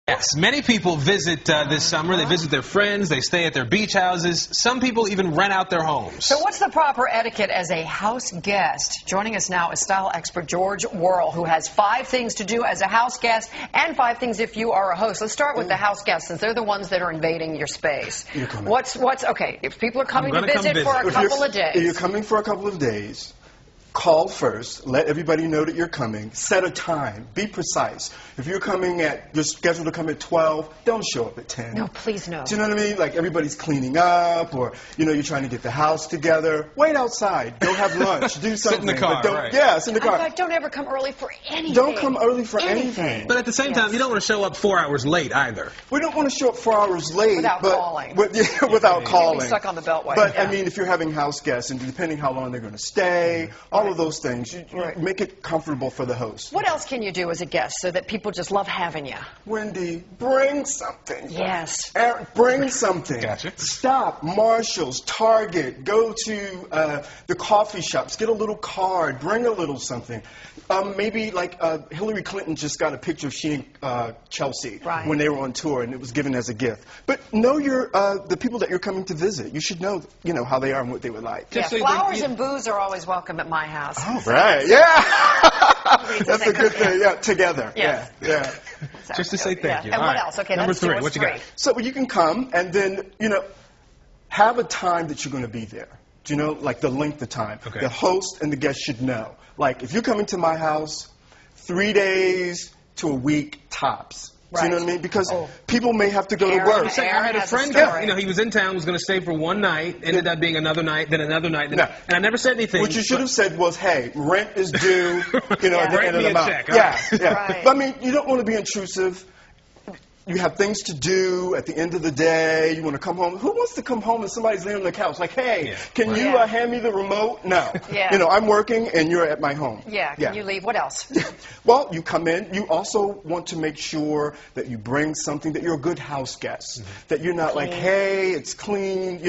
Yes, many people visit this summer. They visit their friends. They stay at their beach houses. Some people even rent out their homes. So what's the proper etiquette as a house guest? Joining us now is style expert George Worrell, who has 5 things to do as a house guest and 5 things if you are a host. Let's start with the house guests, since they're the ones that are invading your space. Okay, if people are coming to visit for a couple of days. If you're coming for a couple of days, call first, let everybody know that you're coming, set a time, be precise. If you're scheduled to come at 12, don't show up at 10. No, please no. Do you know what I mean? Like everybody's cleaning up, or you're trying to get the house together. Wait outside, go have lunch, do something. Sit in the car, right. Yeah, sit in the car. In fact, don't ever come early for anything. Don't come early for anything. But at the same time, you don't want to show up 4 hours late either. We don't want to show up 4 hours late. Without calling. Without calling. Be stuck on the beltway. But, I mean, if you're having house guests, and depending how long they're going to stay, all of those things, you make it comfortable for the host. What else can you do as a guest so that people just love having you? Wendy, bring something. Yes. Eric, bring something. Gotcha. Stop. Marshall's, Target, go to the coffee shops, get a little card, bring a little something. Maybe like Hillary Clinton just got a picture of she and Chelsea when they were on tour, and it was given as a gift. But know the people that you're coming to visit. You should know, how they are and what they would like. Yeah, flowers and booze are always welcome at my house. Oh, right. Yeah. That's a good thing. Yeah, together. Yes. Yeah. Just to say thank you. And what else? Okay, Number that's 3. What you got? So you can come and then, have a time that you're going to be there. Do you know, like the length of time? Okay. The host and the guest should know. Like, if you're coming to my house, 3 days to a week tops. Do you know what I mean? Because people may have to go to work. I had a friend, he was in town, was going to stay for one night, ended up being another night, then another night, and I never said anything. What you should have said was, hey, rent is due, at the end of the month. Check, yeah. Right. But, I mean, you don't want to be intrusive. You have things to do at the end of the day. You want to come home. Who wants to come home and somebody's laying on the couch like, hey, can you hand me the remote? No. I'm working and you're at my home. Yeah. Can you leave? What else? Well, you come in. You also want to make sure that you bring something, that you're a good house guest. That you're not like, hey, it's clean.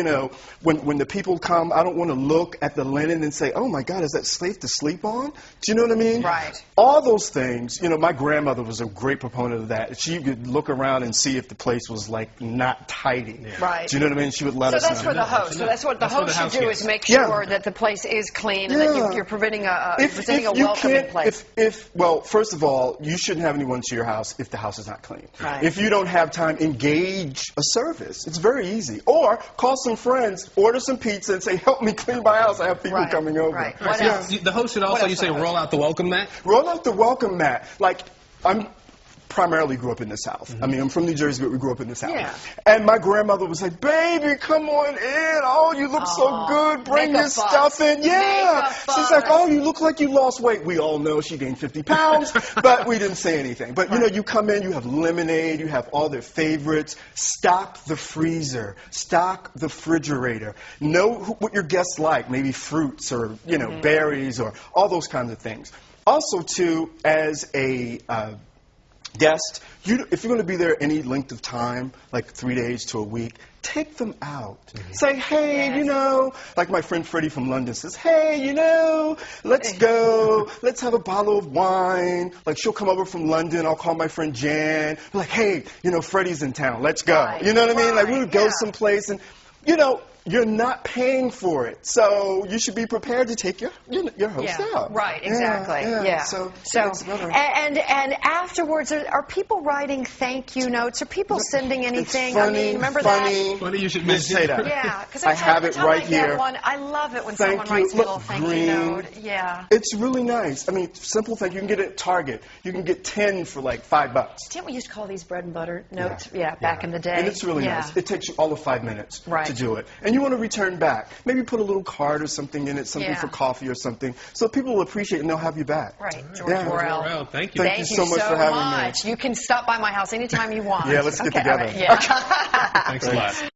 When the people come, I don't want to look at the linen and say, oh, my God, is that safe to sleep on? Do you know what I mean? Right. All those things. My grandmother was a great proponent of that. She could look around and see if the place was like not tidy. Right. Do you know what I mean? She would let us know. So that's for the host. So that's what the host should do, is make sure that the place is clean and that you're presenting a welcoming place. Well, first of all, you shouldn't have anyone to your house if the house is not clean. Right. If you don't have time, engage a service. It's very easy. Or call some friends, order some pizza, and say, help me clean my house. I have people coming over. Right. What else? The host should also, you say, roll out the welcome mat? Roll out the welcome mat. Like, primarily grew up in the South. I mean, I'm from New Jersey, but we grew up in the South. Yeah. And my grandmother was like, baby, come on in. Oh, you look so good. Bring your stuff in. Yeah. She's like, oh, you look like you lost weight. We all know she gained 50 pounds, but we didn't say anything. But, you come in, you have lemonade, you have all their favorites. Stock the freezer. Stock the refrigerator. Know what your guests like, maybe fruits or, berries or all those kinds of things. Also, too, as a guest, if you're going to be there any length of time, like 3 days to a week, take them out. Say, hey, like my friend Freddie from London says, hey, let's go. Let's have a bottle of wine. Like, she'll come over from London. I'll call my friend Jan. Be like, hey, Freddie's in town. Let's go. You know what I mean? Like, we would go someplace and, you're not paying for it, so you should be prepared to take your host out. Right, exactly. Yeah. So and afterwards, are people writing thank you notes? Are people sending anything? It's funny, I mean, remember that? Funny you should say that. Yeah, because I have it right here. I love it when someone writes a little thank you note. Yeah. It's really nice. I mean, simple thank you. You can get it at Target. You can get 10 for like $5. Didn't we used to call these bread and butter notes? Yeah, back in the day. And it's really nice. It takes you all of 5 minutes to do it. And you want to return back. Maybe put a little card or something in it, something for coffee or something, so people will appreciate it and they'll have you back. Right. George Worrell. Thank you. Thank you so much for having me. You can stop by my house anytime you want. Yeah, let's get together. Yeah. Thanks a lot.